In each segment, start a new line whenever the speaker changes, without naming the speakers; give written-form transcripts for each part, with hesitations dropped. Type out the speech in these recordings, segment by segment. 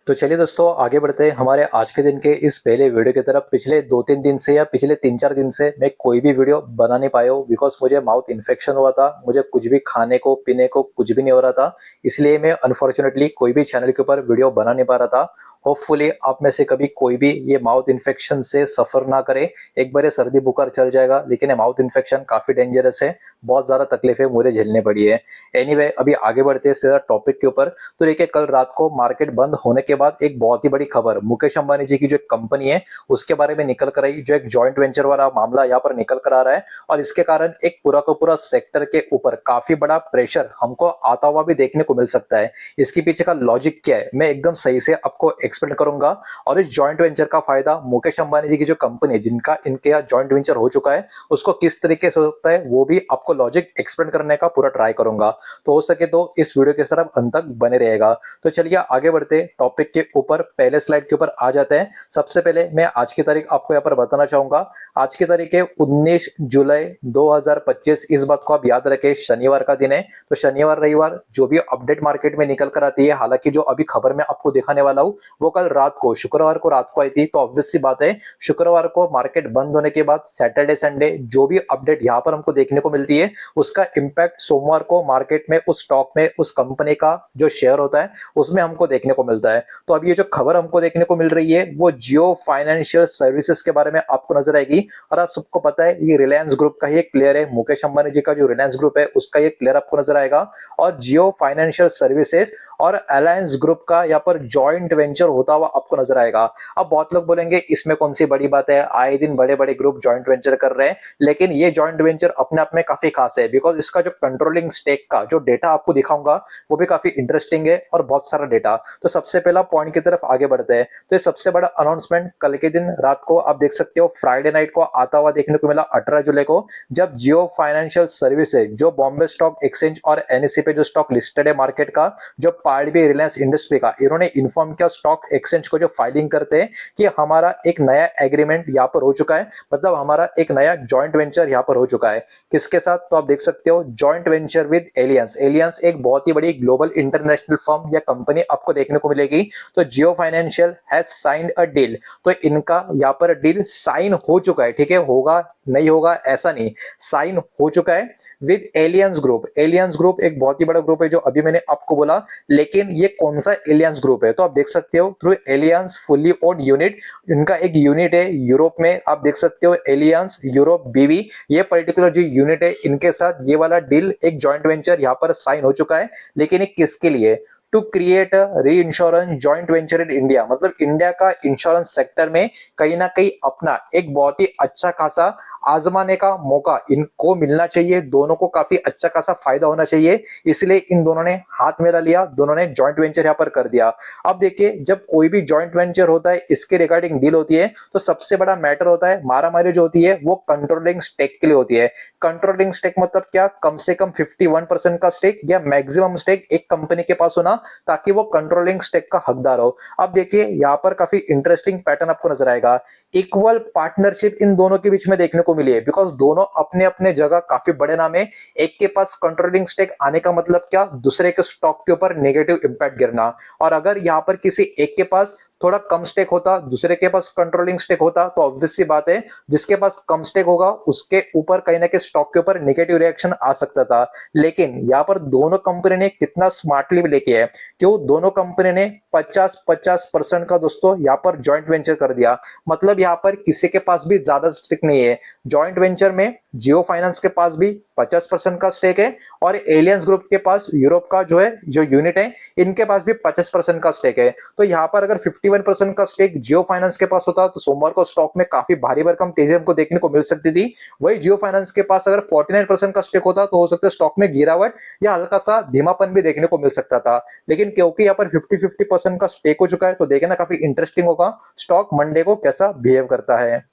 तो चलिए दोस्तों आगे बढ़ते हैं हमारे आज के दिन के इस पहले वीडियो की तरफ। पिछले 2-3 दिन से या पिछले 3-4 दिन से मैं कोई भी वीडियो बना नहीं पाया हूँ बिकॉज़ मुझे माउथ इन्फेक्शन हुआ था। मुझे कुछ भी खाने को, पीने को कुछ भी नहीं हो रहा था। इसलिए मैं अनफॉर्च्यूनेटली कोई भी चैनल के ऊपर वीडियो बना नहीं पा रहा था। होपफुली आप में से कभी कोई भी ये माउथ इन्फेक्शन से सफ़र ना करे। एक बार ये सर्दी बुखार चल जाएगा लेकिन ये माउथ इन्फेक्शन काफ़ी डेंजरस है। बहुत ज़्यादा तकलीफ़ें मुझे झेलनी पड़ी है। एनीवे अभी आगे बढ़ते हैं सीधा टॉपिक के ऊपर। तो देखिए कल रात को मार्केट बंद होने के बाद एक बहुत ही बड़ी खबर मुकेश अंबानी जी की जो एक कंपनी है उसके बारे में निकल कर आई। जो एक जॉइंट वेंचर वाला मामला यहाँ पर निकल कर आ रहा है और इसके कारण एक पूरा का पूरा सेक्टर के ऊपर काफी बड़ा प्रेशर हमको आता हुआ भी देखने को मिल सकता है। इसके पीछे का लॉजिक क्या है मैं एकदम सही से आपको एक्सप्लेन करूंगा। और इस जॉइंट वेंचर का फायदा मुकेश अंबानी जी की जो कंपनी है जिनका इनके यहाँ जॉइंट वेंचर हो चुका है उसको किस तरीके से हो सकता है वो भी आपको लॉजिक एक्सप्लेन करने का पूरा ट्राई करूंगा। तो हो सके तो इस वीडियो के तरफ अंत तक बने रहेगा। तो चलिए आगे बढ़ते टॉपिक के ऊपर। पहले स्लाइड के ऊपर आ जाते हैं। सबसे पहले मैं आज की तारीख आपको यहाँ पर बताना चाहूंगा। आज की तारीख है 19 जुलाई 2025। इस बात को आप याद रखें, शनिवार का दिन है। तो शनिवार रविवार जो भी अपडेट मार्केट में निकल कर आती है, हालांकि जो अभी खबर मैं आपको दिखाने वाला हूँ वो कल रात को शुक्रवार को रात को आई थी। तो ऑब्वियस सी बात है शुक्रवार को मार्केट बंद होने के बाद सैटरडे संडे जो भी अपडेट यहाँ पर हमको देखने को मिलती है उसका इंपैक्ट सोमवार को मार्केट में उस स्टॉक में उस कंपनी का जो शेयर होता है उसमें हमको देखने को मिलता है। तो अब ये जो खबर हमको देखने को मिल रही है वो जियो फाइनेंशियल सर्विसेज के बारे में आपको नजर आएगी। और आप सबको पता है ये रिलायंस ग्रुप का ही एक प्लेयर है। मुकेश अंबानी जी का जो रिलायंस ग्रुप है उसका एक प्लेयर आपको नजर आएगा। और जियो फाइनेंशियल सर्विसेज और अलायंस ग्रुप का यहाँ पर जॉइंट वेंचर होता हुआ आपको नजर आएगा। अब बहुत लोग बोलेंगे इसमें कौन सी बड़ी बात है, आए दिन बड़े बड़े ग्रुप जॉइंट वेंचर कर रहे हैं। लेकिन ये जॉइंट वेंचर अपने आप में काफी खास है बिकॉज इसका जो कंट्रोलिंग स्टेक का जो डेटा आपको दिखाऊंगा वो भी काफी इंटरेस्टिंग है और बहुत सारा डेटा। तो सबसे पहला पॉइंट की तरफ आगे बढ़ते हैं। तो ये सबसे बड़ा अनाउंसमेंट कल के दिन रात को आप देख सकते हो फ्राइडे नाइट को आता हुआ देखने को मिला 18 जुलाई को, जब जियो फाइनेंशियल सर्विसेज जो बॉम्बे स्टॉक एक्सचेंज और एनएससी पे जो स्टॉक लिस्टेड है मार्केट का, जो पार्ट भी रिलायंस इंडस्ट्री का, इन्होंने इन्फॉर्म किया स्टॉक एक्सचेंज को जो फाइलिंग करते हैं कि हमारा एक नया एग्रीमेंट यहाँ पर हो चुका है। मतलब हमारा एक नया जॉइंट वेंचर यहाँ पर हो चुका है। किसके साथ? तो आप देख सकते हो joint venture with Allianz. Allianz एक बहुत ही बड़ी ग्लोबल इंटरनेशनल फर्म या कंपनी आपको देखने को मिलेगी। तो Jio financial has signed a deal. तो इनका यहाँ पर डील साइन हो चुका है, ठीक है, होगा नहीं होगा ऐसा नहीं, साइन हो चुका है with aliens group. Aliens group एक बहुत ही बड़ा ग्रुप है जो अभी मैंने आपको बोला। लेकिन ये कौन सा एलियंस ग्रुप है? तो आप देख सकते हो through aliens fully owned unit. इनका एक यूनिट है यूरोप में, आप देख सकते हो एलियंस यूरोप बीवी। ये पर्टिकुलर जो यूनिट है इनके साथ ये वाला डील एक जॉइंट वेंचर यहाँ पर साइन हो चुका है। लेकिन ये किसके लिए? टू क्रिएट री insurance joint venture in India. मतलब इंडिया का इंश्योरेंस सेक्टर में कहीं ना कहीं अपना एक बहुत ही अच्छा खासा आजमाने का मौका इनको मिलना चाहिए। दोनों को काफी अच्छा खासा फायदा होना चाहिए, इसलिए इन दोनों ने हाथ मिला लिया, दोनों ने जॉइंट वेंचर यहाँ पर कर दिया। अब देखिए जब कोई भी जॉइंट वेंचर होता है इसके रिगार्डिंग डील होती है तो सबसे बड़ा मैटर होता है मारामारी जो होती है वो कंट्रोलिंग स्टेक के लिए होती है। कंट्रोलिंग स्टेक मतलब क्या? कम से कम 51% का स्टेक या मैक्सिमम स्टेक एक कंपनी के पास होना ताकि वो कंट्रोलिंग स्टेक का हकदार हो। अब देखिए यहाँ पर काफी इंटरेस्टिंग पैटर्न आपको नजर आएगा। इक्वल पार्टनरशिप इन दोनों के बीच में देखने को मिली है बिकॉज दोनों अपने अपने जगह काफी बड़े नाम है। एक के पास कंट्रोलिंग स्टेक आने का मतलब क्या? दूसरे के स्टॉक के ऊपर नेगेटिव इंपैक्ट गिरना। और अगर यहाँ पर किसी एक के पास थोड़ा कम स्टेक होता, दूसरे के पास कंट्रोलिंग स्टेक होता, तो ऑब्वियस सी बात है जिसके पास कम स्टेक होगा उसके ऊपर कहीं ना कहीं स्टॉक के ऊपर नेगेटिव रिएक्शन आ सकता था। लेकिन यहाँ पर दोनों कंपनी ने कितना स्मार्टली लेके है, क्यों? दोनों कंपनी ने 50-50% का दोस्तों यहाँ पर जॉइंट वेंचर कर दिया। मतलब यहाँ पर किसी के पास भी ज्यादा स्टेक नहीं है। जॉइंट वेंचर में जियो फाइनेंस के पास भी 50% का स्टेक है और एलियंस ग्रुप के पास यूरोप का जो है जो यूनिट है इनके पास भी 50% का स्टेक है। तो यहाँ पर अगर 51% का स्टेक जियो फाइनेंस के पास होता तो सोमवार को स्टॉक में काफी भारी भरकम तेजी हमको देखने को मिल सकती थी। वही जियो फाइनेंस के पास अगर 49% का स्टेक होता तो हो सकता है स्टॉक में गिरावट या हल्का सा धीमापन भी देखने को मिल सकता था। लेकिन क्योंकि यहाँ पर 50-50% का स्टेक हो चुका है तो देखे ना काफी इंटरेस्टिंग होगा स्टॉक मंडे को कैसा बिहेव करता है।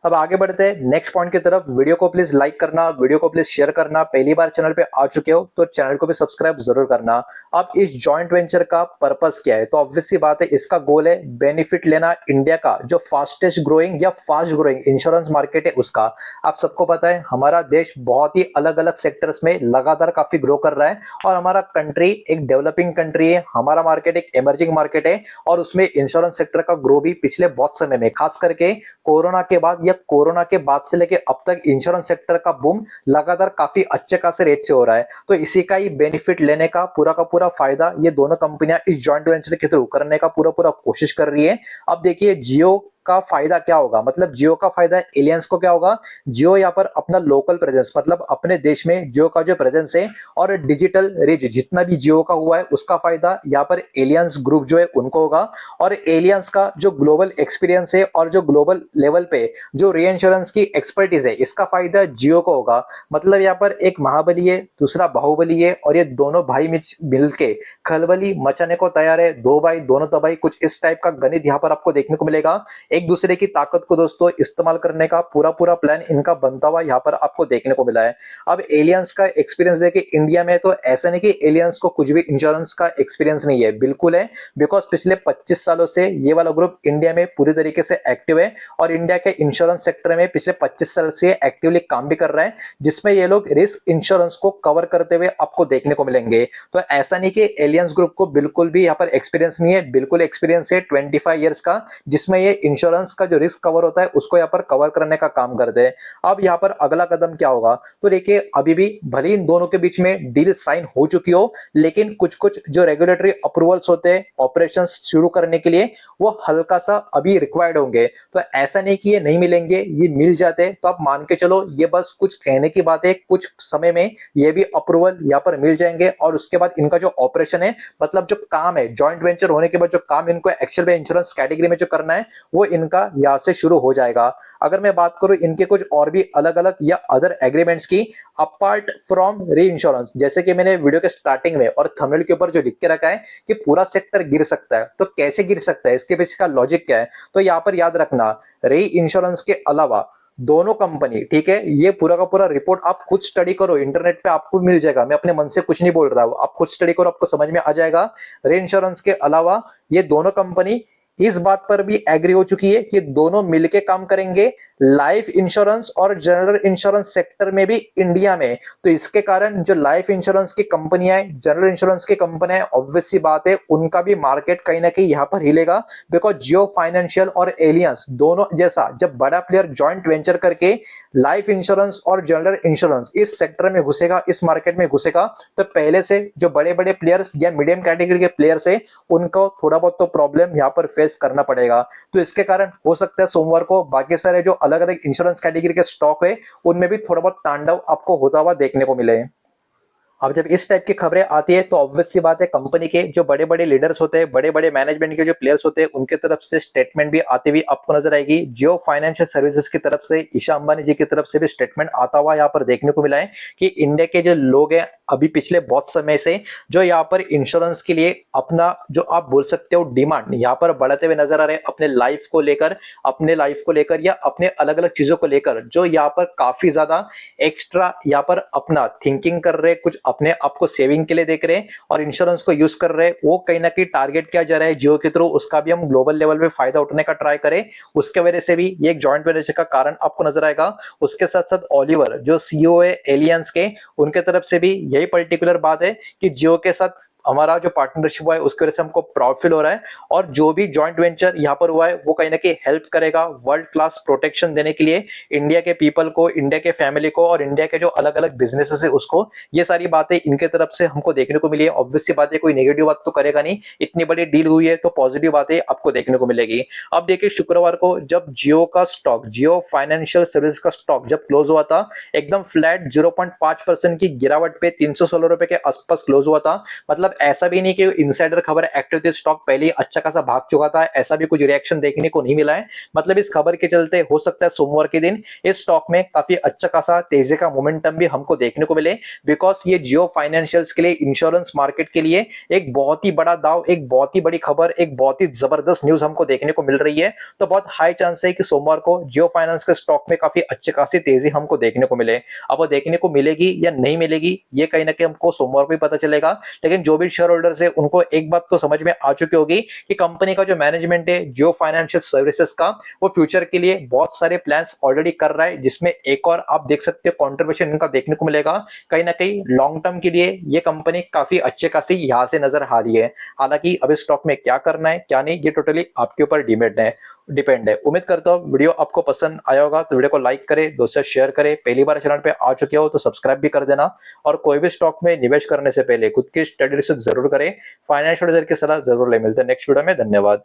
अब आगे बढ़ते हैं नेक्स्ट पॉइंट की तरफ। वीडियो को प्लीज लाइक करना, वीडियो को प्लीज शेयर करना। पहली बार चैनल पे आ चुके हो तो चैनल को भी सब्सक्राइब जरूर करना। अब इस जॉइंट वेंचर का पर्पस क्या है, तो ऑब्वियस सी बात है, इसका गोल है बेनिफिट लेना इंडिया का जो फास्टेस्ट ग्रोइंग या फास्ट ग्रोइंग इंश्योरेंस मार्केट है उसका। आप सबको पता है हमारा देश बहुत ही अलग अलग सेक्टर्स में लगातार काफी ग्रो कर रहा है और हमारा कंट्री एक डेवलपिंग कंट्री है, हमारा मार्केट एक इमर्जिंग मार्केट है और उसमें इंश्योरेंस सेक्टर का ग्रो भी पिछले बहुत समय में, खास करके कोरोना के बाद या कोरोना के बाद से लेके अब तक इंश्योरेंस सेक्टर का बूम लगातार काफी अच्छे खासे रेट से हो रहा है। तो इसी का ही बेनिफिट लेने का पूरा फायदा ये दोनों कंपनियां इस जॉइंट वेंचर के थ्रू करने का पूरा कोशिश कर रही है। अब देखिए जियो का फायदा क्या होगा, मतलब जियो का फायदा एलियंस को क्या होगा। जियो यहाँ पर अपना लोकल प्रेजेंस, मतलब अपने देश में जियो का जो प्रेजेंस है और डिजिटल रीच जितना भी जियो का हुआ है उसका फायदा यहाँ पर एलियंस ग्रुप जो है उनको होगा। और एलियंस का जो ग्लोबल एक्सपीरियंस है और जो ग्लोबल लेवल पे जो री इंश्योरेंस की एक्सपर्टीज है इसका फायदा जियो को होगा। मतलब यहाँ पर एक महाबली है, दूसरा बाहुबली है और ये दोनों भाई मिलके खलबली मचाने को तैयार है। दो भाई दोनों तबाही, कुछ इस टाइप का गणित यहाँ पर आपको देखने को मिलेगा। एक दूसरे की ताकत को दोस्तों इस्तेमाल करने का पूरा प्लान इनका बनता हुआ यहाँ पर आपको देखने को मिला है। अब एलियंस का एक्सपीरियंस देखे इंडिया में, तो ऐसा नहीं कि एलियंस को कुछ भी इंश्योरेंस का एक्सपीरियंस नहीं है, बिल्कुल है। बिकॉज पिछले 25 सालों से ये वाला ग्रुप इंडिया में पूरी तरीके से एक्टिव है और इंडिया के इंश्योरेंस सेक्टर में पिछले 25 साल से एक्टिवली काम भी कर रहे हैं, जिसमें ये लोग रिस्क इंश्योरेंस को कवर करते हुए आपको देखने को मिलेंगे। तो ऐसा नहीं कि एलियंस ग्रुप को बिल्कुल भी यहाँ पर एक्सपीरियंस नहीं है, बिल्कुल एक्सपीरियंस है 25 ईयर्स का, जिसमें ये इंश्योरेंस का जो रिस्क कवर होता है उसको यहाँ पर कवर करने का काम करते हैं। अब यहाँ पर अगला कदम क्या होगा, तो देखिए अभी भी भले इन दोनों के बीच में डील साइन हो चुकी हो, लेकिन कुछ कुछ जो रेगुलेटरी अप्रूवल्स होते हैं ऑपरेशन शुरू करने के लिए वो हल्का सा अभी रिक्वायर्ड होंगे। तो ऐसा नहीं कि ये नहीं मिलेंगे, ये मिल जाते। तो आप मान के चलो ये बस कुछ कहने की बात है, कुछ समय में ये भी अप्रूवल यहाँ पर मिल जाएंगे और उसके बाद इनका जो ऑपरेशन है, मतलब जो काम है जॉइंट वेंचर होने के बाद जो काम इनको एक्चुअल में इंश्योरेंस कैटेगरी में जो करना है वो इनका यहाँ से शुरू हो जाएगा। अगर मैं बात करूं इनके कुछ और भी अलग अलग या अदर एग्रीमेंट्स की अपार्ट फ्रॉम री इंश्योरेंस, जैसे कि मैंने वीडियो के स्टार्टिंग में और थंबनेल के ऊपर जो लिख के रखा है कि पूरा सेक्टर गिर सकता है, तो कैसे गिर सकता है, इसके पीछे का लॉजिक क्या है, तो यहाँ पर याद रखना री इंश्योरेंस के अलावा दोनों कंपनी, ठीक है, ये पूरा का पूरा रिपोर्ट आप खुद स्टडी करो, इंटरनेट पे आपको मिल जाएगा, मैं अपने मन से कुछ नहीं बोल रहा हूं, आप खुद स्टडी करो आपको समझ में आ जाएगा। री इंश्योरेंस के अलावा ये दोनों कंपनी इस बात पर भी एग्री हो चुकी है कि दोनों मिलके काम करेंगे लाइफ इंश्योरेंस और जनरल इंश्योरेंस सेक्टर में भी इंडिया में। तो इसके कारण जो लाइफ इंश्योरेंस की कंपनियां हैं, जनरल इंश्योरेंस की कंपनियां, ऑब्वियस सी बात है उनका भी मार्केट कहीं ना कहीं यहां पर हिलेगा। बिकॉज जियो फाइनेंशियल और एलियंस दोनों जैसा जब बड़ा प्लेयर ज्वाइंट वेंचर करके लाइफ इंश्योरेंस और जनरल इंश्योरेंस इस सेक्टर में घुसेगा, इस मार्केट में घुसेगा, तो पहले से जो बड़े बड़े प्लेयर्स या मीडियम कैटेगरी के प्लेयर्स है उनको थोड़ा बहुत तो प्रॉब्लम यहाँ पर फेस करना पड़ेगा। तो इसके कारण हो सकता है सोमवार को बाकी सारे जो अलग अलग इंश्योरेंस कैटेगरी के स्टॉक है उनमें भी थोड़ा बहुत तांडव आपको होता हुआ देखने को मिले। अब जब इस टाइप की खबरें आती है तो ऑब्वियस सी बात है कंपनी के जो बड़े बड़े लीडर्स होते हैं, बड़े बड़े मैनेजमेंट के जो प्लेयर्स होते हैं उनके तरफ से स्टेटमेंट भी आती हुई आपको नजर आएगी। जियो फाइनेंशियल सर्विसेज की तरफ से ईशा अंबानी जी की तरफ से भी स्टेटमेंट आता हुआ यहाँ पर देखने को मिला है कि इंडिया के जो लोग हैं अभी पिछले बहुत समय से जो यहाँ पर इंश्योरेंस के लिए अपना जो आप बोल सकते हो डिमांड यहाँ पर बढ़ाते हुए नजर आ रहे हैं, अपने लाइफ को लेकर, अपने लाइफ को लेकर या अपने अलग अलग चीजों को लेकर, जो यहाँ पर काफी ज्यादा एक्स्ट्रा यहाँ पर अपना थिंकिंग कर रहे, कुछ अपने आप को सेविंग के लिए देख रहे हैं और इंश्योरेंस को यूज कर रहे हैं, वो कहीं ना कहीं टारगेट किया जा रहा है जियो के थ्रू, उसका भी हम ग्लोबल लेवल पे फायदा उठाने का ट्राई करें। उसके वजह से भी ये एक जॉइंट वेंचर का कारण आपको नजर आएगा। उसके साथ साथ ओलिवर जो सीईओ है एलियंस के, उनके तरफ से भी यही पर्टिकुलर बात है कि जियो के साथ हमारा जो पार्टनरशिप हुआ है उसकी वजह से हमको प्राउड फील हो रहा है और जो भी जॉइंट वेंचर यहाँ पर हुआ है वो कहीं ना कहीं हेल्प करेगा वर्ल्ड क्लास प्रोटेक्शन देने के लिए इंडिया के पीपल को, इंडिया के फैमिली को और इंडिया के जो अलग अलग बिजनेसेस है उसको। ये सारी बातें इनके तरफ से हमको देखने को मिली है। ऑब्वियस सी बात है कोई नेगेटिव बात तो करेगा नहीं, इतनी बड़ी डील हुई है तो पॉजिटिव बातें आपको देखने को मिलेगी। अब देखिए शुक्रवार को जब जियो का स्टॉक, जियो फाइनेंशियल सर्विस का स्टॉक जब क्लोज हुआ था एकदम फ्लैट 0.5% की गिरावट पे 316 रुपए के आसपास क्लोज हुआ था। मतलब मतलब ऐसा भी नहीं कि इनसाइडर खबर एक्टिव थी, स्टॉक पहले ही अच्छा खासा भाग चुका था, ऐसा भी कुछ रिएक्शन देखने को नहीं मिला है। मतलब इस खबर के चलते हो सकता है सोमवार के दिन इस स्टॉक में काफी अच्छा खासा तेजी का मोमेंटम भी हमको देखने को मिले, बिकॉज ये जियो फाइनेंशियल्स के लिए, इंश्योरेंस मार्केट के लिए एक बहुत ही बड़ा दाव, एक बहुत ही बड़ी खबर, एक बहुत ही जबरदस्त न्यूज हमको देखने को मिल रही है। तो बहुत हाई चांस है कि सोमवार को जियो फाइनेंस के स्टॉक में काफी अच्छी खासी तेजी हमको देखने को मिले। अब वो देखने को मिलेगी या नहीं मिलेगी ये कहीं ना कहीं हमको सोमवार को ही पता चलेगा, लेकिन जो भी शेयर होल्डर्स है उनको एक बात तो समझ में आ चुकी होगी कि कंपनी का जो मैनेजमेंट है जियो फाइनेंशियल सर्विसेज का, वो फ्यूचर के लिए बहुत सारे प्लान्स ऑलरेडी कर रहा है, जिसमें एक और आप देख सकते हो कंट्रीब्यूशन इनका देखने को मिलेगा। कहीं ना कहीं लॉन्ग टर्म के लिए ये कंपनी काफी अच्छे खासी यहां से नजर आ रही है। हालांकि अब इस स्टॉक में क्या करना है क्या नहीं ये टोटली आपके ऊपर डिपेंड है। उम्मीद करता हूँ वीडियो आपको पसंद आया होगा, तो वीडियो को लाइक करें, दोस्तों शेयर करें, पहली बार चैनल पे आ चुके हो तो सब्सक्राइब भी कर देना, और कोई भी स्टॉक में निवेश करने से पहले खुद की स्टडी रिसर्च जरूर करें, फाइनेंशियल एडवाइजर की सलाह जरूर ले। मिलते हैं नेक्स्ट वीडियो में, धन्यवाद।